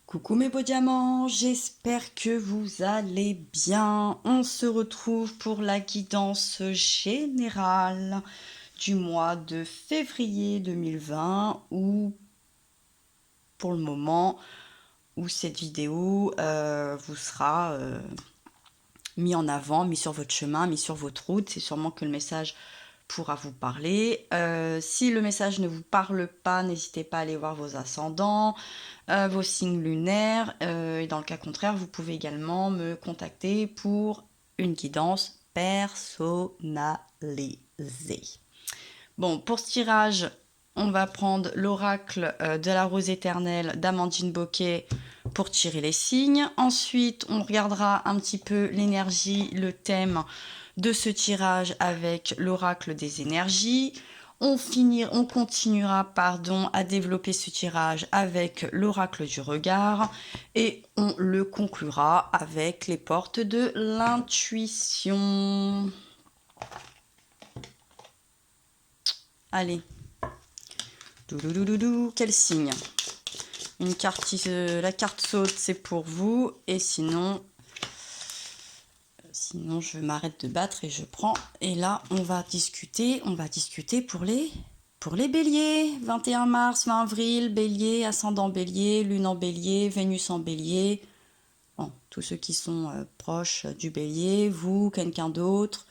Coucou mes beaux diamants, j'espère que vous allez bien. On se retrouve pour la guidance générale du mois de février 2020 ou pour le moment où cette vidéo vous sera mis en avant, mis sur votre chemin, mis sur votre route. C'est sûrement que le message pourra vous parler. Si le message ne vous parle pas, n'hésitez pas à aller voir vos ascendants, vos signes lunaires, et dans le cas contraire, vous pouvez également me contacter pour une guidance personnalisée. Bon, pour ce tirage, on va prendre l'oracle de la rose éternelle d'Amandine Boquet pour tirer les signes. Ensuite, on regardera un petit peu l'énergie, le thème de ce tirage avec l'oracle des énergies. On continuera à développer ce tirage avec l'oracle du regard et on le conclura avec les portes de l'intuition. Allez. Douloulouloulou, quel signe? Une carte, la carte saute, c'est pour vous. Et sinon, je m'arrête de battre et je prends. Et là, on va discuter pour les béliers. 21 mars, 20 avril, bélier, ascendant bélier, lune en bélier, Vénus en bélier. Bon, tous ceux qui sont proches du bélier, vous, quelqu'un d'autre.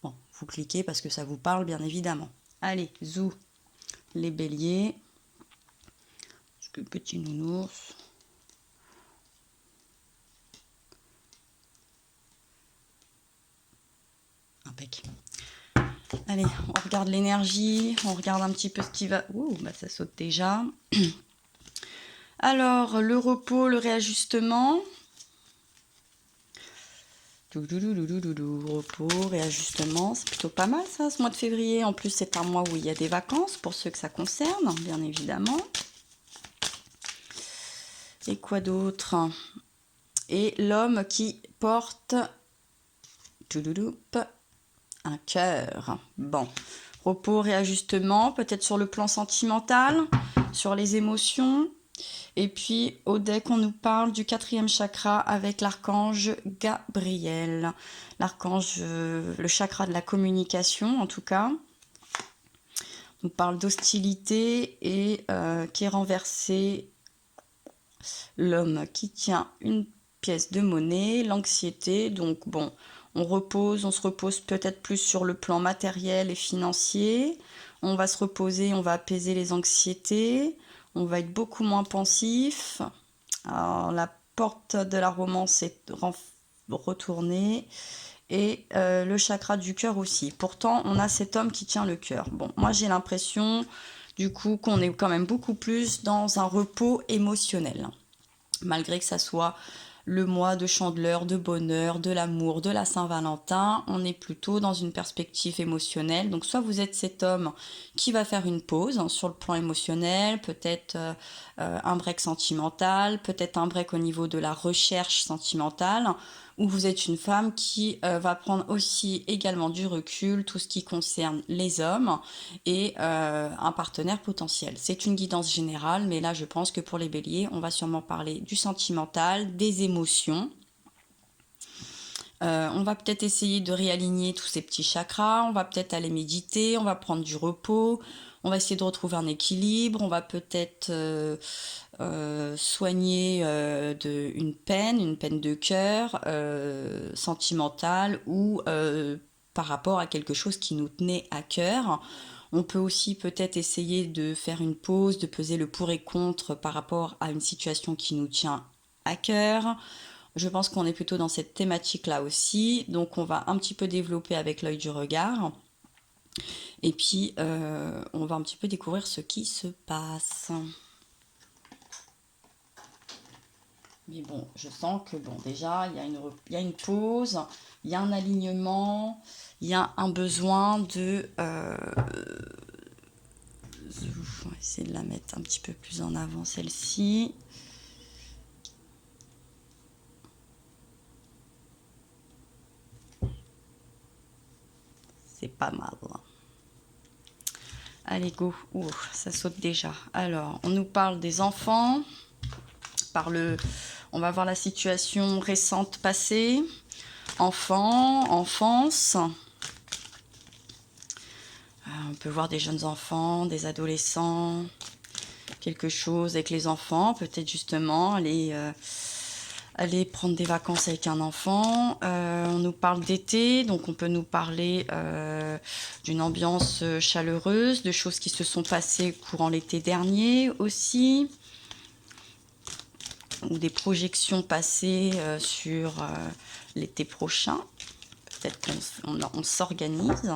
Bon, vous cliquez parce que ça vous parle, bien évidemment. Allez, zou, les béliers. Que petit nounours. Impec. Allez, on regarde l'énergie, on regarde un petit peu ce qui va... Ouh, bah ça saute déjà. Alors, le repos, le réajustement. Repos, réajustement, c'est plutôt pas mal ça, ce mois de février. En plus, c'est un mois où il y a des vacances, pour ceux que ça concerne, bien évidemment. Et quoi d'autre? Et l'homme qui porte un cœur. Bon, repos, réajustement, peut-être sur le plan sentimental, sur les émotions. Et puis au deck, on nous parle du 4e chakra avec l'archange Gabriel. L'archange, le chakra de la communication en tout cas. On nous parle d'hostilité et qui est renversé l'homme qui tient une pièce de monnaie, l'anxiété. Donc bon, on se repose peut-être plus sur le plan matériel et financier. On va se reposer, on va apaiser les anxiétés. On va être beaucoup moins pensif. Alors, la porte de la romance est retournée. Et le chakra du cœur aussi. Pourtant, on a cet homme qui tient le cœur. Bon, moi j'ai l'impression, du coup, qu'on est quand même beaucoup plus dans un repos émotionnel. Malgré que ça soit le mois de Chandeleur, de bonheur, de l'amour, de la Saint-Valentin, on est plutôt dans une perspective émotionnelle. Donc soit vous êtes cet homme qui va faire une pause sur le plan émotionnel, peut-être un break sentimental, peut-être un break au niveau de la recherche sentimentale, ou vous êtes une femme qui va prendre aussi également du recul, tout ce qui concerne les hommes et un partenaire potentiel. C'est une guidance générale, mais là je pense que pour les béliers, on va sûrement parler du sentimental, des émotions. On va peut-être essayer de réaligner tous ces petits chakras, on va peut-être aller méditer, on va prendre du repos, on va essayer de retrouver un équilibre, on va peut-être soigner une peine de cœur sentimentale ou par rapport à quelque chose qui nous tenait à cœur. On peut aussi peut-être essayer de faire une pause, de peser le pour et contre par rapport à une situation qui nous tient à cœur. Je pense qu'on est plutôt dans cette thématique-là aussi. Donc on va un petit peu développer avec l'œil du regard. Et puis on va un petit peu découvrir ce qui se passe. Mais bon, je sens que bon, déjà, il y a une pause, il y a un alignement, il y a un besoin de... on va essayer de la mettre un petit peu plus en avant, celle-ci. C'est pas mal. Allez, go. Ouh, ça saute déjà. Alors, on nous parle des enfants. On va voir la situation récente, passée, enfant, enfance. On peut voir des jeunes enfants, des adolescents, quelque chose avec les enfants, peut-être justement aller prendre des vacances avec un enfant. On nous parle d'été, donc on peut nous parler d'une ambiance chaleureuse, de choses qui se sont passées courant l'été dernier aussi, ou des projections passées sur l'été prochain. Peut-être qu'on s'organise.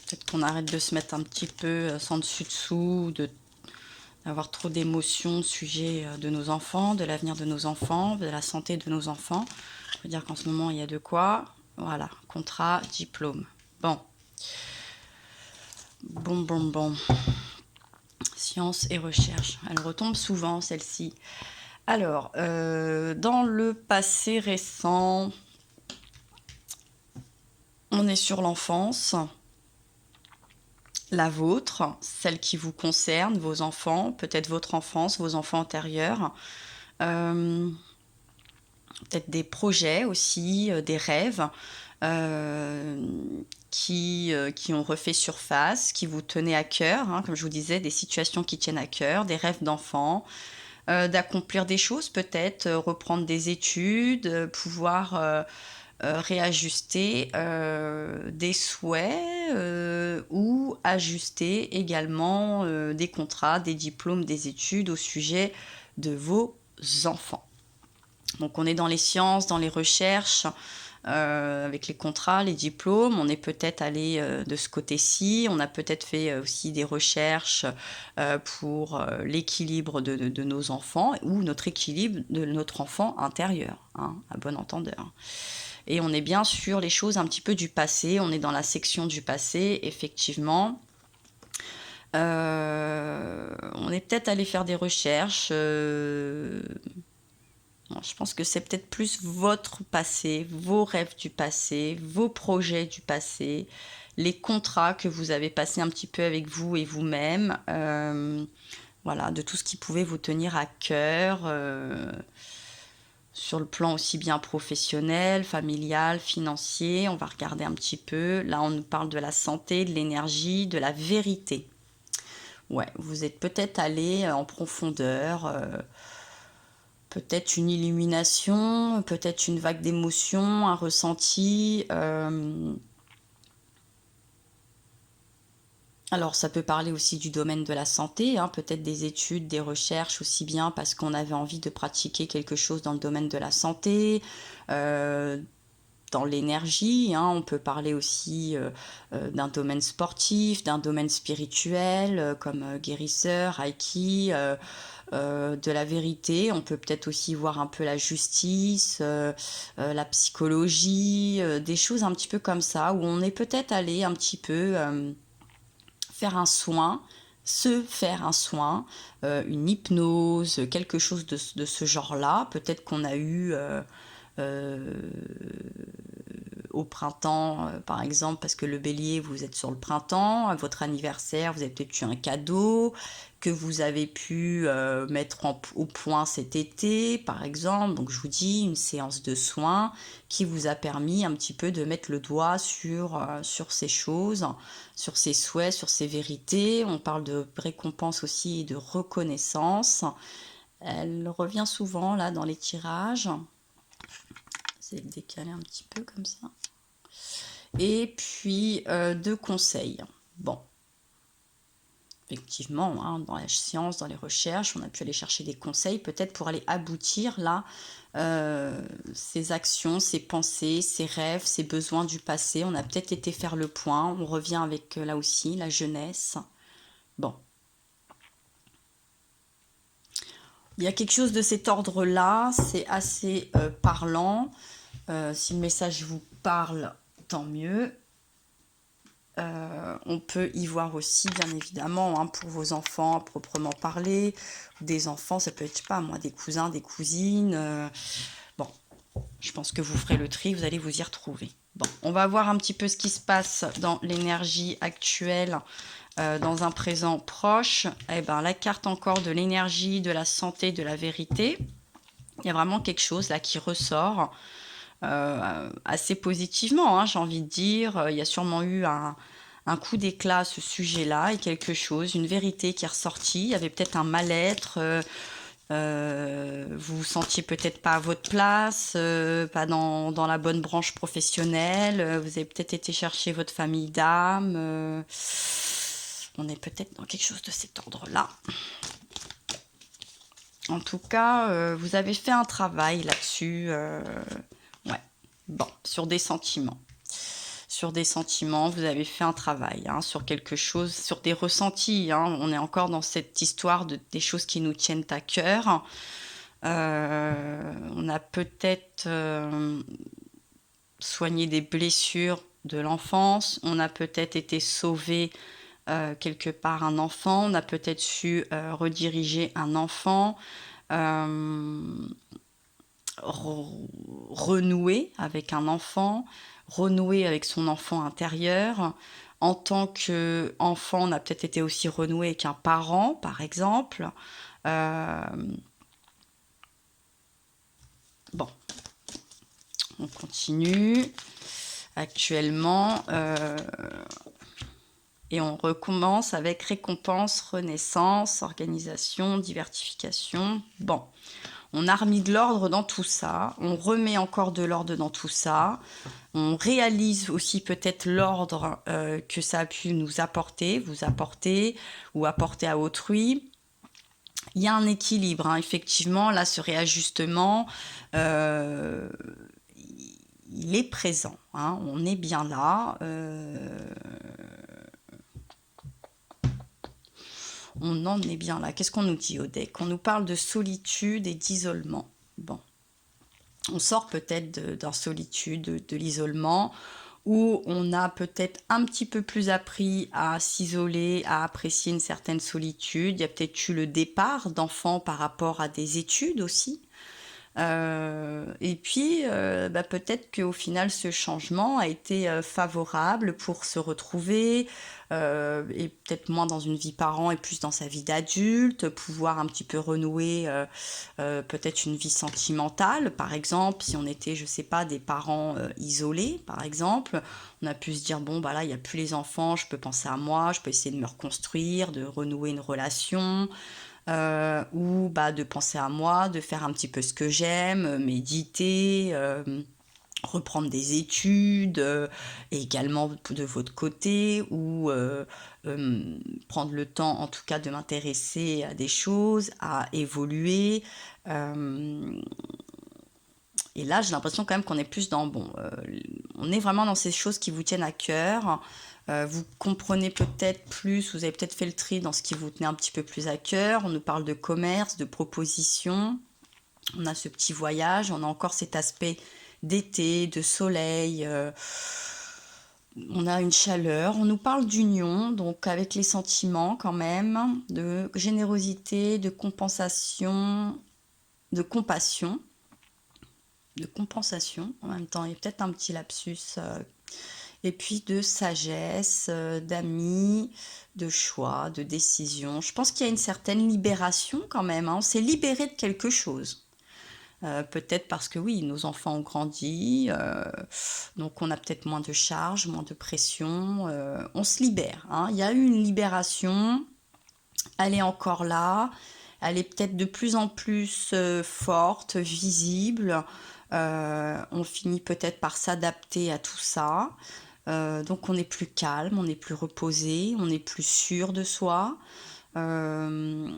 Peut-être qu'on arrête de se mettre un petit peu sans dessus-dessous, d'avoir trop d'émotions au sujet de nos enfants, de l'avenir de nos enfants, de la santé de nos enfants. Je veux dire qu'en ce moment, il y a de quoi. Voilà, contrat, diplôme. Bon. Bon. Science et recherche. Elle retombe souvent, celle-ci. Alors, dans le passé récent, on est sur l'enfance. La vôtre, celle qui vous concerne, vos enfants, peut-être votre enfance, vos enfants antérieurs, peut-être des projets aussi, des rêves qui ont refait surface, qui vous tenaient à cœur, hein, comme je vous disais, des situations qui tiennent à cœur, des rêves d'enfants, d'accomplir des choses peut-être, reprendre des études, pouvoir réajuster des souhaits ou ajuster également des contrats, des diplômes, des études au sujet de vos enfants. Donc on est dans les sciences, dans les recherches, avec les contrats, les diplômes. On est peut-être allé de ce côté-ci. On a peut-être fait aussi des recherches pour l'équilibre de nos enfants ou notre équilibre de notre enfant intérieur, hein, à bon entendeur. Et on est bien sur les choses un petit peu du passé. On est dans la section du passé, effectivement. On est peut-être allé faire des recherches. Je pense que c'est peut-être plus votre passé, vos rêves du passé, vos projets du passé, les contrats que vous avez passés un petit peu avec vous et vous-même. Voilà, de tout ce qui pouvait vous tenir à cœur. Sur le plan aussi bien professionnel, familial, financier. On va regarder un petit peu. Là, on nous parle de la santé, de l'énergie, de la vérité. Ouais, vous êtes peut-être allé en profondeur, peut-être une illumination, peut-être une vague d'émotions, un ressenti. Alors, ça peut parler aussi du domaine de la santé, hein, peut-être des études, des recherches aussi bien parce qu'on avait envie de pratiquer quelque chose dans le domaine de la santé, dans l'énergie, hein, on peut parler aussi d'un domaine sportif, d'un domaine spirituel, comme guérisseur, Reiki, de la vérité. On peut peut-être aussi voir un peu la justice, la psychologie, des choses un petit peu comme ça, où on est peut-être allé un petit peu faire un soin, se faire un soin, une hypnose, quelque chose de ce genre-là. Peut-être qu'on a eu au printemps, par exemple, parce que le bélier, vous êtes sur le printemps, à votre anniversaire, vous avez peut-être eu un cadeau que vous avez pu mettre au point cet été, par exemple. Donc, je vous dis, une séance de soins qui vous a permis un petit peu de mettre le doigt sur ces choses, sur ces souhaits, sur ces vérités. On parle de récompense aussi et de reconnaissance. Elle revient souvent, là, dans les tirages. C'est décalé un petit peu comme ça. Et puis, deux conseils. Bon, effectivement, hein, dans la science, dans les recherches, on a pu aller chercher des conseils, peut-être pour aller aboutir là, ces actions, ces pensées, ces rêves, ces besoins du passé. On a peut-être été faire le point. On revient avec, là aussi, la jeunesse. Bon. Il y a quelque chose de cet ordre-là, c'est assez parlant. Si le message vous parle, tant mieux. On peut y voir aussi, bien évidemment, hein, pour vos enfants à proprement parler, des enfants, ça peut être, je sais pas moi, des cousins, des cousines. Bon, je pense que vous ferez le tri, vous allez vous y retrouver. Bon, on va voir un petit peu ce qui se passe dans l'énergie actuelle, dans un présent proche. Eh ben, la carte encore de l'énergie, de la santé, de la vérité. Il y a vraiment quelque chose là qui ressort assez positivement, hein, j'ai envie de dire. Il y a sûrement eu un coup d'éclat à ce sujet-là et quelque chose, une vérité qui est ressortie. Il y avait peut-être un mal-être. Vous vous sentiez peut-être pas à votre place, pas dans la bonne branche professionnelle. Vous avez peut-être été chercher votre famille d'âme. On est peut-être dans quelque chose de cet ordre-là. En tout cas, vous avez fait un travail là-dessus. Ouais, bon, sur des sentiments. Sur des sentiments, vous avez fait un travail, hein, sur quelque chose, sur des ressentis, hein. On est encore dans cette histoire des choses qui nous tiennent à cœur. On a peut-être soigné des blessures de l'enfance, on a peut-être été sauvé quelque part un enfant, on a peut-être su rediriger un enfant, renouer avec un enfant, renouer avec son enfant intérieur. En tant qu'enfant, on a peut-être été aussi renoué avec un parent, par exemple. Bon, on continue. Actuellement, et on recommence avec récompense, renaissance, organisation, diversification. Bon, on a remis de l'ordre dans tout ça, on remet encore de l'ordre dans tout ça, on réalise aussi peut-être l'ordre que ça a pu nous apporter, vous apporter ou apporter à autrui. Il y a un équilibre, hein, effectivement, là, ce réajustement, il est présent, hein, on est bien là. On en est bien là. Qu'est-ce qu'on nous dit au deck? On nous parle de solitude et d'isolement. Bon, on sort peut-être d'un solitude, de l'isolement, où on a peut-être un petit peu plus appris à s'isoler, à apprécier une certaine solitude. Il y a peut-être eu le départ d'enfants par rapport à des études aussi. Et puis, peut-être qu'au final, ce changement a été favorable pour se retrouver, et peut-être moins dans une vie parent et plus dans sa vie d'adulte, pouvoir un petit peu renouer peut-être une vie sentimentale, par exemple, si on était, je sais pas, des parents isolés, par exemple, on a pu se dire, bon, bah là, il n'y a plus les enfants, je peux penser à moi, je peux essayer de me reconstruire, de renouer une relation. Ou de penser à moi, de faire un petit peu ce que j'aime, méditer, reprendre des études, également de votre côté, ou prendre le temps en tout cas de m'intéresser à des choses, à évoluer. Et là, j'ai l'impression quand même qu'on est plus dans, on est vraiment dans ces choses qui vous tiennent à cœur. Vous comprenez peut-être plus, vous avez peut-être fait le tri dans ce qui vous tenait un petit peu plus à cœur. On nous parle de commerce, de propositions. On a ce petit voyage, on a encore cet aspect d'été, de soleil. On a une chaleur, on nous parle d'union, donc avec les sentiments quand même, de générosité, de compensation, de compassion. De compensation en même temps, il y a peut-être un petit lapsus, et puis de sagesse, d'amis, de choix, de décision. Je pense qu'il y a une certaine libération quand même, hein. On s'est libéré de quelque chose. Peut-être parce que oui, nos enfants ont grandi, donc on a peut-être moins de charges, moins de pression, on se libère, hein. Il y a eu une libération, elle est encore là, elle est peut-être de plus en plus forte, visible. On finit peut-être par s'adapter à tout ça. Donc on est plus calme, on est plus reposé, on est plus sûr de soi. On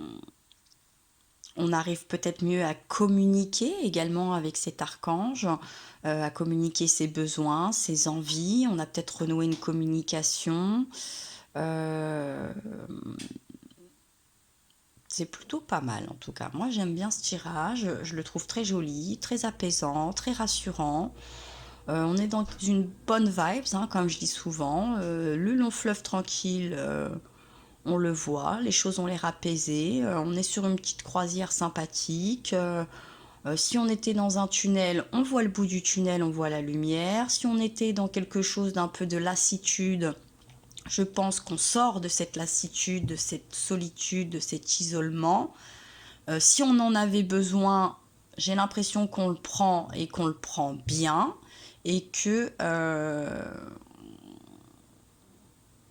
arrive peut-être mieux à communiquer également avec cet archange, à communiquer ses besoins, ses envies. On a peut-être renoué une communication. C'est plutôt pas mal en tout cas. Moi j'aime bien ce tirage, je le trouve très joli, très apaisant, très rassurant. On est dans une bonne vibe, hein, comme je dis souvent. Le long fleuve tranquille, on le voit, les choses ont l'air apaisées. On est sur une petite croisière sympathique. Si on était dans un tunnel, on voit le bout du tunnel, on voit la lumière. Si on était dans quelque chose d'un peu de lassitude, je pense qu'on sort de cette lassitude, de cette solitude, de cet isolement. Si on en avait besoin, j'ai l'impression qu'on le prend et qu'on le prend bien et que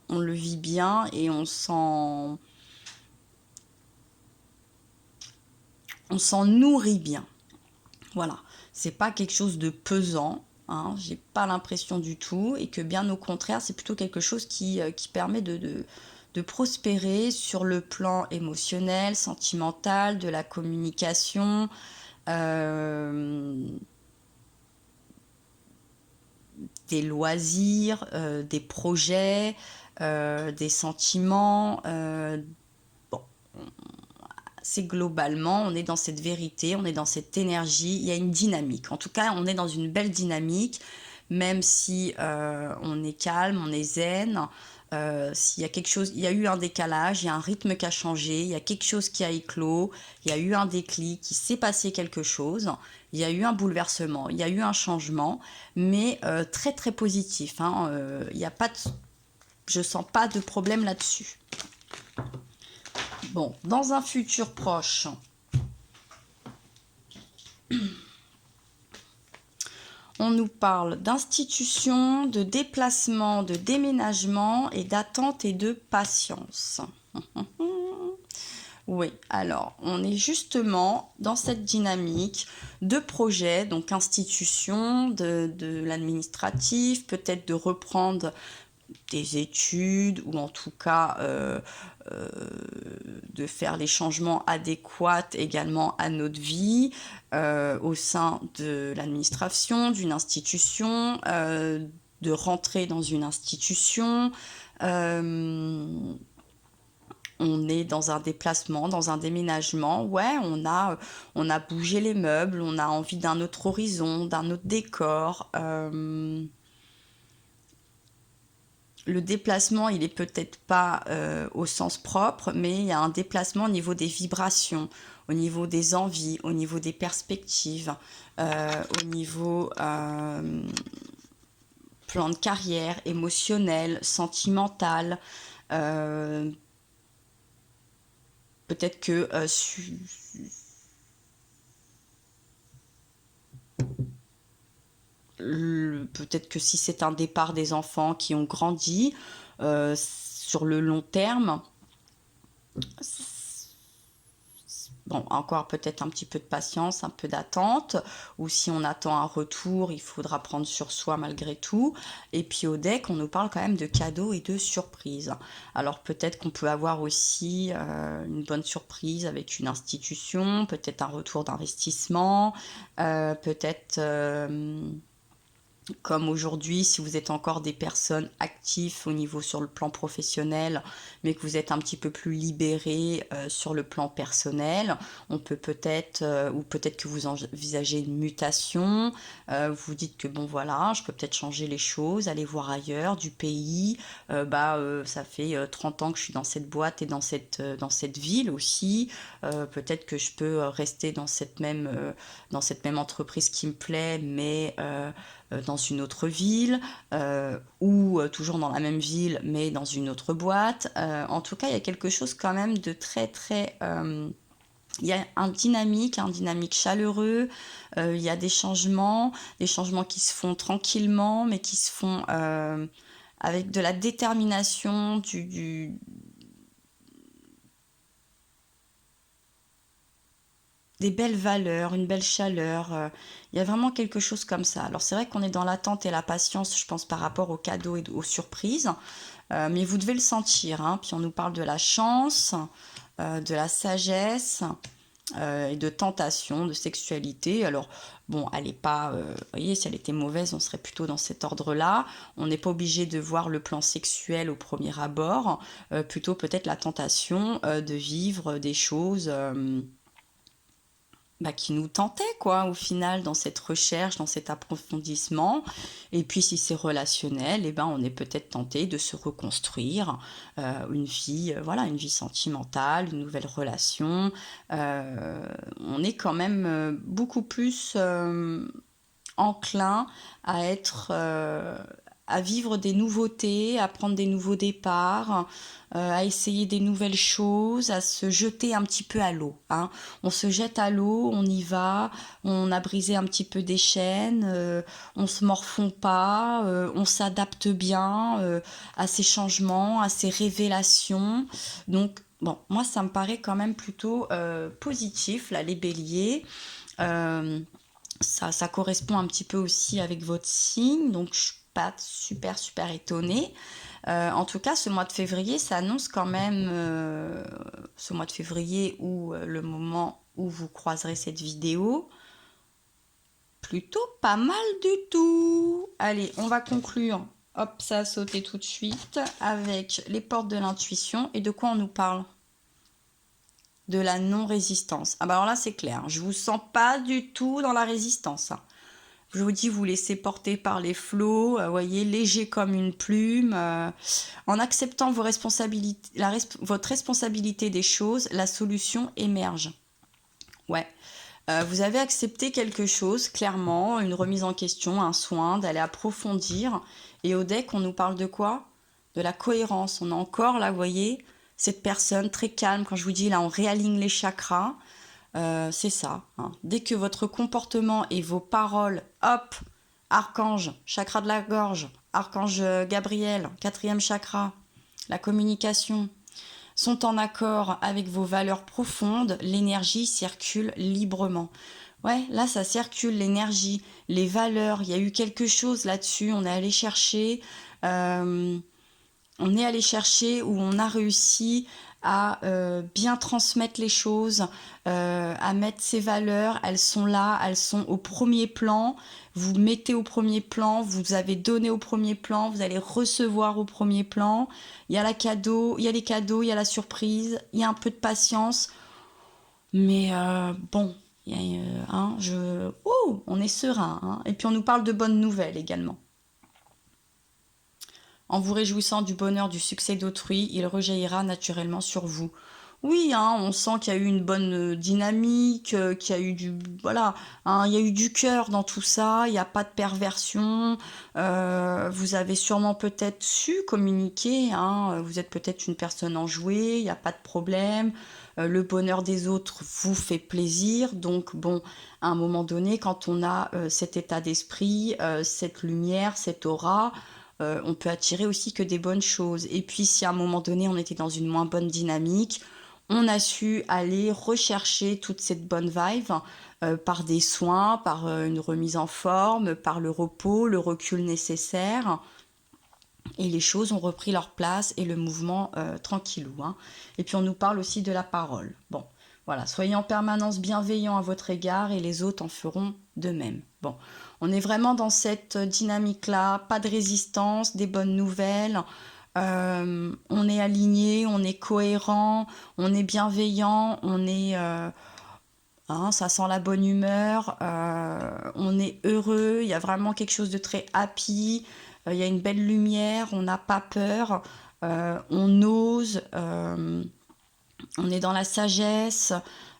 on le vit bien et on s'en nourrit bien. Voilà, c'est pas quelque chose de pesant, hein, j'ai pas l'impression du tout, et que bien au contraire, c'est plutôt quelque chose qui permet de prospérer sur le plan émotionnel, sentimental, de la communication, des loisirs, des projets, des sentiments. Bon, c'est globalement, on est dans cette vérité, on est dans cette énergie, il y a une dynamique. En tout cas, on est dans une belle dynamique, même si on est calme, on est zen. S'il y a quelque chose, il y a eu un décalage, il y a un rythme qui a changé, il y a quelque chose qui a éclos, il y a eu un déclic, il s'est passé quelque chose, il y a eu un bouleversement, il y a eu un changement, mais très très positif, hein. Il y a pas de, je sens pas de problème là-dessus. Bon, dans un futur proche, on nous parle d'institution, de déplacement, de déménagement et d'attente et de patience. Oui, alors on est justement dans cette dynamique de projet, donc institution, de l'administratif, peut-être de reprendre des études ou en tout cas de faire les changements adéquats également à notre vie au sein de l'administration, d'une institution, de rentrer dans une institution. On est dans un déplacement, dans un déménagement. Ouais, on a bougé les meubles, on a envie d'un autre horizon, d'un autre décor. Le déplacement, il est peut-être pas au sens propre, mais il y a un déplacement au niveau des vibrations, au niveau des envies, au niveau des perspectives, au niveau plan de carrière, émotionnel, sentimental. Peut-être que peut-être que si c'est un départ des enfants qui ont grandi, sur le long terme, bon, encore peut-être un petit peu de patience, un peu d'attente, ou si on attend un retour, il faudra prendre sur soi malgré tout. Et puis au deck, on nous parle quand même de cadeaux et de surprises. Alors peut-être qu'on peut avoir aussi une bonne surprise avec une institution, peut-être un retour d'investissement, peut-être... comme aujourd'hui, si vous êtes encore des personnes actives au niveau sur le plan professionnel, mais que vous êtes un petit peu plus libéré sur le plan personnel, on peut peut-être, ou peut-être que vous envisagez une mutation, vous dites que bon voilà, je peux peut-être changer les choses, aller voir ailleurs, du pays, ça fait 30 ans que je suis dans cette boîte et dans cette ville aussi, peut-être que je peux rester dans cette même entreprise qui me plaît, mais dans une autre ville, ou toujours dans la même ville, mais dans une autre boîte. En tout cas, il y a quelque chose quand même de très, très... il y a un dynamique chaleureux, il y a des changements qui se font tranquillement, mais qui se font avec de la détermination, des belles valeurs, une belle chaleur. Il y a vraiment quelque chose comme ça. Alors c'est vrai qu'on est dans l'attente et la patience, je pense, par rapport aux cadeaux et aux surprises. Mais vous devez le sentir, hein. Puis on nous parle de la chance, de la sagesse et de tentation, de sexualité. Alors bon, elle n'est pas... vous voyez, si elle était mauvaise, on serait plutôt dans cet ordre-là. On n'est pas obligé de voir le plan sexuel au premier abord. Plutôt peut-être la tentation de vivre des choses... qui nous tentait, quoi, au final, dans cette recherche, dans cet approfondissement. Et puis, si c'est relationnel, on est peut-être tenté de se reconstruire une vie, voilà, une vie sentimentale, une nouvelle relation. On est quand même beaucoup plus enclin à être à vivre des nouveautés, à prendre des nouveaux départs, à essayer des nouvelles choses, à se jeter un petit peu à l'eau. Hein. On se jette à l'eau, on y va, on a brisé un petit peu des chaînes, on se morfond pas, on s'adapte bien à ces changements, à ces révélations. Donc, bon, moi, ça me paraît quand même plutôt positif, là, les béliers. Ça correspond un petit peu aussi avec votre signe, donc je suis pas super étonnée. En tout cas, ce mois de février, ça annonce quand même, ce mois de février ou le moment où vous croiserez cette vidéo, plutôt pas mal du tout. Allez, on va conclure. Hop, ça a sauté tout de suite avec les portes de l'intuition. Et de quoi on nous parle? De la non-résistance. Ah bah alors là, c'est clair. Je vous sens pas du tout dans la résistance. Je vous dis, vous laissez porter par les flots, voyez, léger comme une plume. En acceptant vos responsabilités, votre responsabilité des choses, la solution émerge. Ouais. Vous avez accepté quelque chose, clairement, une remise en question, un soin, d'aller approfondir. Et au deck, on nous parle de quoi? De la cohérence. On a encore, là, vous voyez, cette personne très calme. Quand je vous dis, là, on réaligne les chakras. C'est ça. Hein. Dès que votre comportement et vos paroles, hop, archange, chakra de la gorge, archange Gabriel, 4e chakra, la communication, sont en accord avec vos valeurs profondes, l'énergie circule librement. Ouais, là, ça circule, l'énergie, les valeurs. Il y a eu quelque chose là-dessus. On est allé chercher. On est allé chercher où on a réussi à bien transmettre les choses, à mettre ces valeurs. Elles sont là, elles sont au premier plan. Vous mettez au premier plan, vous avez donné au premier plan, vous allez recevoir au premier plan. Il y a les cadeaux, il y a la surprise, il y a un peu de patience. Mais bon, on est serein. Hein. Et puis on nous parle de bonnes nouvelles également. En vous réjouissant du bonheur, du succès d'autrui, il rejaillira naturellement sur vous. Oui, hein, on sent qu'il y a eu une bonne dynamique, qu'il y a eu il y a eu du cœur dans tout ça, il n'y a pas de perversion. Vous avez sûrement peut-être su communiquer, hein, vous êtes peut-être une personne enjouée, il n'y a pas de problème. Le bonheur des autres vous fait plaisir, donc bon, à un moment donné, quand on a cet état d'esprit, cette lumière, cette aura, on peut attirer aussi que des bonnes choses. Et puis si à un moment donné on était dans une moins bonne dynamique, on a su aller rechercher toute cette bonne vibe par des soins, par une remise en forme, par le repos, le recul nécessaire. Et les choses ont repris leur place et le mouvement tranquillou. Hein. Et puis on nous parle aussi de la parole. Bon, voilà, soyez en permanence bienveillants à votre égard et les autres en feront de même. Bon, on est vraiment dans cette dynamique-là, pas de résistance, des bonnes nouvelles. On est aligné, on est cohérent, on est bienveillant, ça sent la bonne humeur, on est heureux, il y a vraiment quelque chose de très happy, il y a une belle lumière, on n'a pas peur, on ose, on est dans la sagesse,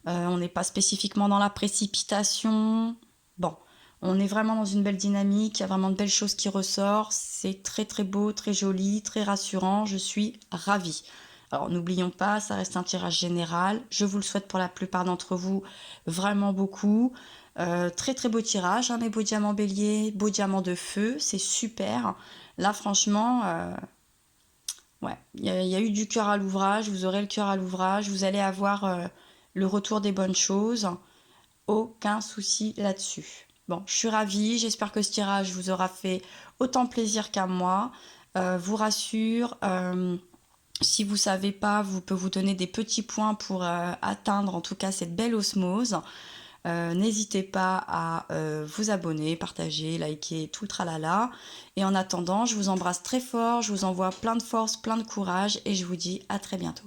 on n'est pas spécifiquement dans la précipitation. Bon, on est vraiment dans une belle dynamique, il y a vraiment de belles choses qui ressortent, c'est très très beau, très joli, très rassurant, je suis ravie. Alors n'oublions pas, ça reste un tirage général, je vous le souhaite pour la plupart d'entre vous vraiment beaucoup. Très très beau tirage, hein, mes beaux diamants bélier, beau diamant de feu, c'est super. Là franchement, ouais, il y a eu du cœur à l'ouvrage, vous aurez le cœur à l'ouvrage, vous allez avoir le retour des bonnes choses, aucun souci là-dessus. Bon, je suis ravie, j'espère que ce tirage vous aura fait autant plaisir qu'à moi. Vous rassure, si vous ne savez pas, vous pouvez vous donner des petits points pour atteindre en tout cas cette belle osmose. N'hésitez pas à vous abonner, partager, liker, tout le tralala. Et en attendant, je vous embrasse très fort, je vous envoie plein de force, plein de courage et je vous dis à très bientôt.